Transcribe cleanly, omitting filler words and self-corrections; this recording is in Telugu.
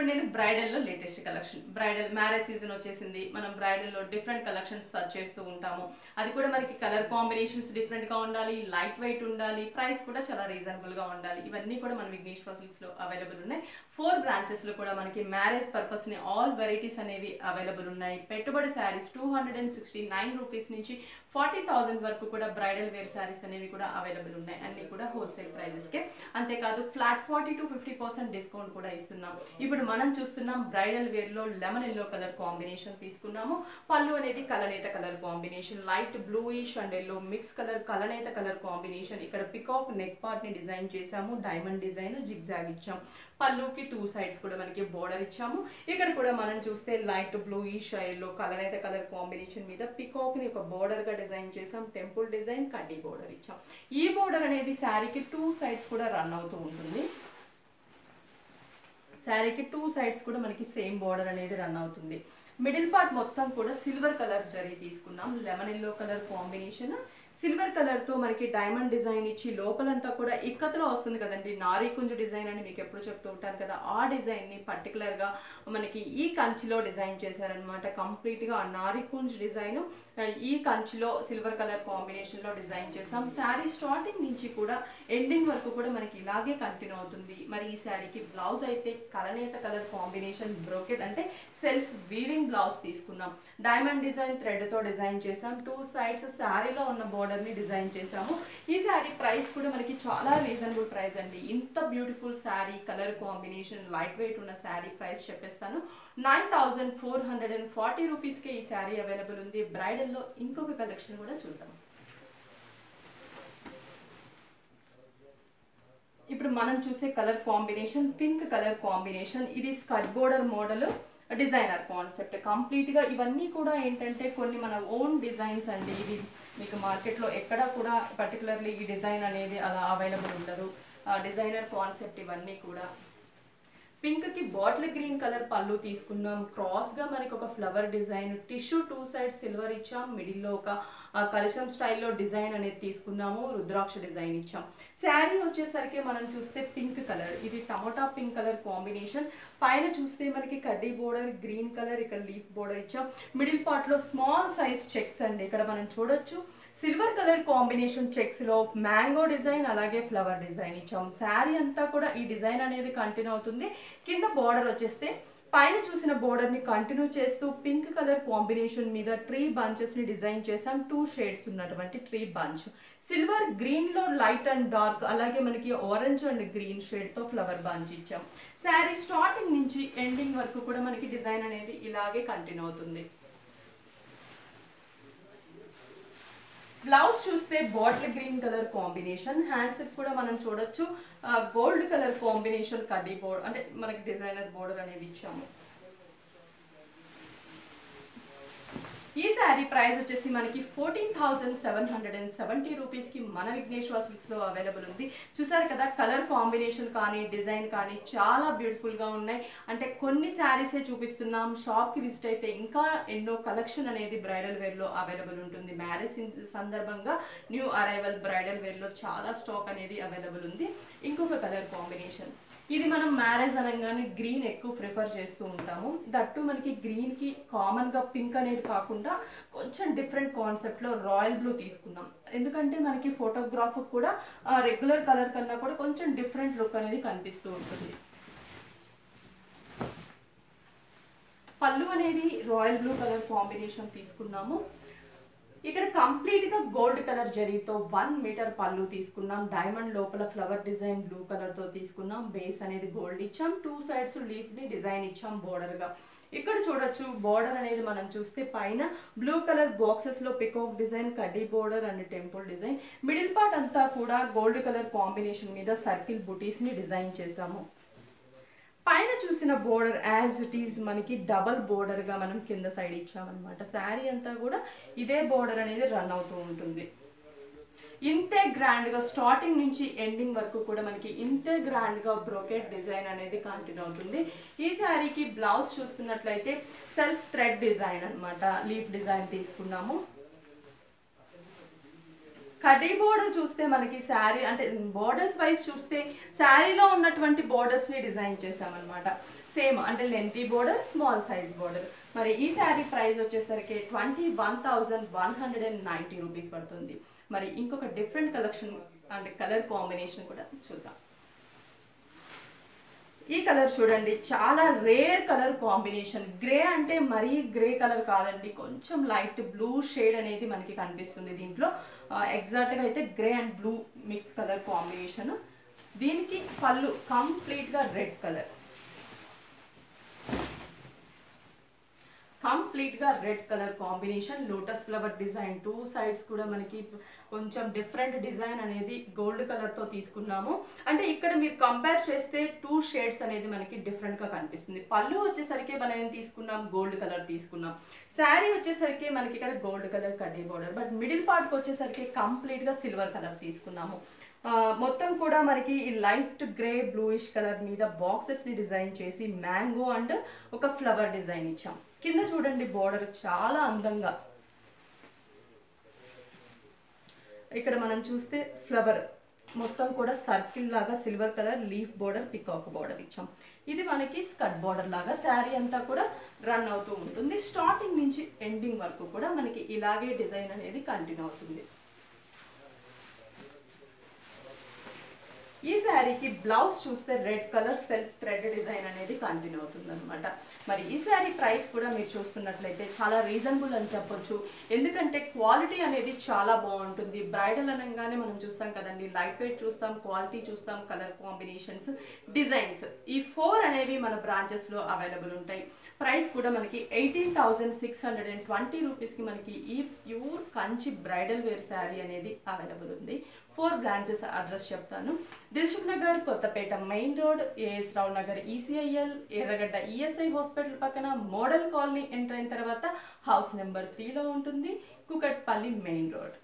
ఇప్పుడు నేను బ్రైడల్ లో latest collection, bridal marriage season వచ్చేసింది, మనం బ్రైడల్ లో డిఫరెంట్ కలెక్షన్స్ సర్చ్ చేస్తూ ఉంటాము. అది కూడా మనకి కలర్ కాంబినేషన్స్ డిఫరెంట్ గా ఉండాలి, లైట్ వెయిట్ ఉండాలి, ప్రైస్ కూడా చాలా రీజనబుల్ గా ఉండాలి. ఇవన్నీ కూడా మన విఘ్నేశ్వర సిల్క్స్ లో అవైలబుల్ ఉన్నాయి. 4 బ్రాంచెస్ లో కూడా మనకి మ్యారేజ్ పర్పస్ ని ఆల్ వెరైటీస్ అనేవి అవైలబుల్ ఉన్నాయి. పెట్టుబడి శారీస్ 269 రూపీస్ నుంచి 40,000 వరకు కూడా బ్రైడల్ వేర్ శారీస్ అనేవి కూడా అవైలబుల్ ఉన్నాయి. అన్ని కూడా హోల్సేల్ ప్రైజెస్ కే. అంతేకాదు ఫ్లాట్ 40 to 50% డిస్కౌంట్ కూడా ఇస్తున్నాం. ఇప్పుడు మనం చూస్తున్నాం బ్రైడల్ వేర్ లో లెమన్ ఎల్లో కలర్ కాంబినేషన్ తీసుకున్నాము. పళ్ళు అనేది కలనేత colour combination, light bluish and yellow mix colour కలనేత కలర్ కాంబినేషన్. ఇక్కడ పికాక్ నెక్ పార్ట్ ని డిజైన్ చేసాము, డైమండ్ డిజైన్ జిగ్జాగ్ ఇచ్చాం. పళ్ళుకి 2 సైడ్స్ కూడా మనకి బోర్డర్ ఇచ్చాము. ఇక్కడ కూడా మనం చూస్తే లైట్ బ్లూయిష్ ఎల్లో కలనేత కలర్ కాంబినేషన్ మీద పికాక్ ని ఒక బోర్డర్ గా డిజైన్ చేసాం. టెంపుల్ డిజైన్ కడ్డీ బోర్డర్ ఇచ్చాం. ఈ బోర్డర్ అనేది శారీకి 2 సైడ్స్ కూడా రన్ అవుతూ ఉంటుంది. శారీకి 2 సైడ్స్ కూడా మనకి సేమ్ బోర్డర్ అనేది రన్ అవుతుంది. మిడిల్ పార్ట్ మొత్తం కూడా సిల్వర్ కలర్ జరీ తీసుకున్నాం. Lemon yellow colour combination silver colour తో మనకి డైమండ్ డిజైన్ ఇచ్చి లోపలంతా కూడా ఇక్కతలో వస్తుంది కదండి, నారీ కుంజు డిజైన్ అని మీకు ఎప్పుడు చెప్తూ ఉంటాను కదా, ఆ డిజైన్ ని పర్టికులర్ గా మనకి ఈ కంచిలో డిజైన్ చేశారనమాట. కంప్లీట్ గా నారీ కుంజ్ డిజైన్ ఈ కంచిలో సిల్వర్ కలర్ కాంబినేషన్ లో డిజైన్ చేసాం. శారీ స్టార్టింగ్ నుంచి కూడా ఎండింగ్ వరకు కూడా మనకి ఇలాగే కంటిన్యూ అవుతుంది. మరి ఈ శారీకి బ్లౌజ్ అయితే కలనేత కలర్ కాంబినేషన్ బ్రోకెట్ అంటే సెల్ఫ్ వీవింగ్ బ్లౌజ్ తీసుకున్నాం. డైమండ్ డిజైన్ థ్రెడ్ తో డిజైన్ చేసాం. 2 సైడ్స్ శారీలో ఉన్న బోర్డర్ ని డిజైన్ చేసాము. ఈ శారీ ప్రైస్ కూడా మనకి చాలా రీజనబుల్ ప్రైస్ అండి. ఇంత beautiful sari colour combination light weight ఉన్న శారీ ప్రైస్ చెప్పేస్తాను. 9,440 రూపీస్ కే ఈ శారీ అవైలబుల్ ఉంది. బ్రైడల్ లో ఇంకొక కలెక్షన్ కూడా చూద్దాం. ఇప్పుడు మనం చూసే colour combination pink colour combination. ఇది skirt border model designer concept. Complete గా ఇవన్నీ కూడా ఏంటంటే కొన్ని మన ఓన్ డిజైన్స్ అండి. ఇవి మీకు మార్కెట్ లో ఎక్కడా కూడా పర్టికులర్లీ ఈ డిజైన్ అనేది అలా అవైలబుల్ ఉండదు. డిజైనర్ కాన్సెప్ట్ ఇవన్నీ కూడా. పింక్ కి బాటిల్ గ్రీన్ కలర్ పళ్ళు తీసుకున్నాం. క్రాస్ గా మనకి ఒక flower design, tissue 2 side silver ఇచ్చాం. మిడిల్ లో ఒక కలశం స్టైల్లో డిజైన్ అనేది తీసుకున్నాము. రుద్రాక్ష డిజైన్ ఇచ్చాం. శారీ వచ్చేసరికి మనం చూస్తే పింక్ కలర్, ఇది టమోటా పింక్ కలర్ కాంబినేషన్. పైన చూస్తే మనకి కడ్డీ బోర్డర్ గ్రీన్ కలర్, ఇక్కడ లీఫ్ బోర్డర్ ఇచ్చాం. మిడిల్ పార్ట్ లో స్మాల్ సైజ్ చెక్స్ అండి. ఇక్కడ మనం చూడొచ్చు సిల్వర్ కలర్ కాంబినేషన్ చెక్స్ లో మ్యాంగో డిజైన్ అలాగే ఫ్లవర్ డిజైన్ ఇచ్చాం. శారీ అంతా కూడా ఈ డిజైన్ అనేది కంటిన్యూ అవుతుంది. కింద బోర్డర్ వచ్చేస్తే పైన చూసిన బోర్డర్ ని కంటిన్యూ చేస్తూ పింక్ కలర్ కాంబినేషన్ మీద ట్రీ బంచెస్ ని డిజైన్ చేసాం. 2 షేడ్స్ ఉన్నటువంటి ట్రీ బంచ్, సిల్వర్ గ్రీన్ లో లైట్ అండ్ డార్క్, అలాగే మనకి ఆరెంజ్ అండ్ గ్రీన్ షేడ్ తో ఫ్లవర్ బంచ్ ఇచ్చాం. శారీ స్టార్టింగ్ నుంచి ఎండింగ్ వరకు కూడా మనకి డిజైన్ అనేది ఇలాగే కంటిన్యూ అవుతుంది. బ్లౌజ్ చూస్తే bottle green colour combination. Hands కూడా మనం చూడొచ్చు గోల్డ్ కలర్ కాంబినేషన్ కడ్డీ బోర్డర్ అంటే మనకి డిజైనర్ బోర్డర్ అనేది ఇచ్చాము. ఈ శారీ ప్రైస్ వచ్చేసి మనకి 14,770 రూపీస్ కి మన విఘ్నేశ్వర సిల్క్స్ లో అవైలబుల్ ఉంది. చూసారు కదా కలర్ కాంబినేషన్ కానీ డిజైన్ కానీ చాలా బ్యూటిఫుల్ గా ఉన్నాయి. అంటే కొన్ని శారీసే చూపిస్తున్నాం. షాప్ కి విజిట్ అయితే ఇంకా ఎన్నో కలెక్షన్ అనేది బ్రైడల్ వేర్ లో అవైలబుల్ ఉంటుంది. మ్యారేజ్ సందర్భంగా న్యూ అరైవల్ బ్రైడల్ వేర్ లో చాలా స్టాక్ అనేది అవైలబుల్ ఉంది. ఇంకొక కలర్ కాంబినేషన్, ఇది మనం మ్యారేజ్ అనగానే గ్రీన్ ఎక్కువ ప్రిఫర్ చేస్తూ ఉంటాము. దట్టు మనకి గ్రీన్ కి కామన్ గా పింక్ అనేది కాకుండా కొంచెం డిఫరెంట్ కాన్సెప్ట్ లో రాయల్ బ్లూ తీసుకున్నాం. ఎందుకంటే మనకి ఫోటోగ్రాఫ్ కూడా రెగ్యులర్ కలర్ కన్నా కూడా కొంచెం డిఫరెంట్ లుక్ అనేది కనిపిస్తూ ఉంటుంది. పళ్ళు అనేది రాయల్ బ్లూ కలర్ కాంబినేషన్ తీసుకున్నాము. ఇక్కడ కంప్లీట్ గా గోల్డ్ కలర్ జరీతో 1 మీటర్ పళ్ళు తీసుకున్నాం. డైమండ్ లోపల ఫ్లవర్ డిజైన్ బ్లూ కలర్ తో తీసుకున్నాం. బేస్ అనేది గోల్డ్ ఇచ్చాం. 2 సైడ్స్ లీఫ్ ని డిజైన్ ఇచ్చాం బోర్డర్ గా. ఇక్కడ చూడొచ్చు బోర్డర్ అనేది మనం చూస్తే పైన బ్లూ కలర్ బాక్సెస్ లో పికాక్ డిజైన్, కడ్డీ border and temple design. Middle part అంతా కూడా గోల్డ్ కలర్ కాంబినేషన్ మీద సర్కిల్ బుటీస్ ని డిజైన్ చేసాము. పైన చూసిన బోర్డర్ యాజ్ ఇట్ ఈజ్ మనకి డబల్ బోర్డర్ గా మనం కింద సైడ్ ఇచ్చామన్నమాట. శారీ అంతా కూడా ఇదే బోర్డర్ అనేది రన్ అవుతూ ఉంటుంది. ఇంతే గ్రాండ్ గా స్టార్టింగ్ నుంచి ఎండింగ్ వరకు కూడా మనకి ఇంతే గ్రాండ్ గా బ్రోకెట్ డిజైన్ అనేది కంటిన్యూ అవుతుంది. ఈ శారీకి బ్లౌజ్ చూస్తున్నట్లయితే సెల్ఫ్ థ్రెడ్ డిజైన్ అన్నమాట. లీఫ్ డిజైన్ తీసుకున్నాము. కడీ బోర్డర్ చూస్తే మనకి శారీ అంటే బోర్డర్స్ వైజ్ చూస్తే శారీలో ఉన్నటువంటి బోర్డర్స్ ని డిజైన్ చేసామన్నమాట. సేమ్ అంటే lengthy border, small size border. మరి ఈ శారీ ప్రైస్ వచ్చేసరికి 21,190 రూపీస్ పడుతుంది. మరి ఇంకొక డిఫరెంట్ కలెక్షన్ అంటే కలర్ కాంబినేషన్ కూడా చూద్దాం. ఈ కలర్ చూడండి, చాలా రేర్ కలర్ కాంబినేషన్. గ్రే అంటే మరీ గ్రే కలర్ కాదండి, కొంచెం లైట్ బ్లూ షేడ్ అనేది మనకి కనిపిస్తుంది దీంట్లో. ఎగ్జాక్ట్ గా అయితే grey and blue mix colour combination. దీనికి పళ్ళు కంప్లీట్ గా రెడ్ కలర్, కంప్లీట్ గా red colour combination. Lotus flower design, 2 sides కూడా మనకి కొంచెం డిఫరెంట్ డిజైన్ అనేది గోల్డ్ కలర్ తో తీసుకున్నాము. అంటే ఇక్కడ మీరు కంపేర్ చేస్తే 2 షేడ్స్ అనేది మనకి డిఫరెంట్ గా కనిపిస్తుంది. పళ్ళు వచ్చేసరికి మనం ఏం తీసుకున్నాం, గోల్డ్ కలర్ తీసుకున్నాం. శారీ వచ్చేసరికి మనకి ఇక్కడ గోల్డ్ కలర్ కడ్డీ బోర్డర్, బట్ మిడిల్ పార్ట్ కి వచ్చేసరికి కంప్లీట్ గా సిల్వర్ కలర్ తీసుకున్నాము. మొత్తం కూడా మనకి ఈ లైట్ గ్రే బ్లూయిష్ కలర్ మీద బాక్సెస్ ని డిజైన్ చేసి మ్యాంగో అండ్ ఒక ఫ్లవర్ డిజైన్ ఇచ్చాం. కింద చూడండి బోర్డర్ చాలా అందంగా, ఇక్కడ మనం చూస్తే ఫ్లవర్ మొత్తం కూడా సర్కిల్ లాగా silver colour leaf border, peacock border ఇచ్చాం. ఇది మనకి స్కర్ట్ బోర్డర్ లాగా శారీ అంతా కూడా రన్ అవుతూ ఉంటుంది. స్టార్టింగ్ నుంచి ఎండింగ్ వరకు కూడా మనకి ఇలాగే డిజైన్ అనేది కంటిన్యూ అవుతుంది. ఈ శారీకి బ్లౌజ్ చూస్తే red colour self thread design అనేది కంటిన్యూ అవుతుంది అనమాట. మరి ఈ శారీ ప్రైస్ కూడా మీరు చూస్తున్నట్లయితే చాలా రీజనబుల్ అని చెప్పొచ్చు. ఎందుకంటే క్వాలిటీ అనేది చాలా బాగుంటుంది. బ్రైడల్ అనగానే మనం చూస్తాం కదండి, లైట్ వెయిట్ చూస్తాం, క్వాలిటీ చూస్తాం, కలర్ కాంబినేషన్స్, డిజైన్స్, ఈ 4 అనేవి మన బ్రాంచెస్ లో అవైలబుల్ ఉంటాయి. ప్రైస్ కూడా మనకి 18,620 రూపీస్కి మనకి ఈ pure Kanchi bridal wear sari అనేది అవైలబుల్ ఉంది. 4 బ్రాంచెస్ అడ్రస్ చెప్తాను. Dilsukh Nagar, Kothapet main road, AS Rao Nagar ECIL, Erragadda ESI hospital పక్కన మోడల్ కాలనీ ఎంటర్ అయిన తర్వాత హౌస్ నెంబర్ 3లో ఉంటుంది, కుకట్పల్లి మెయిన్ రోడ్.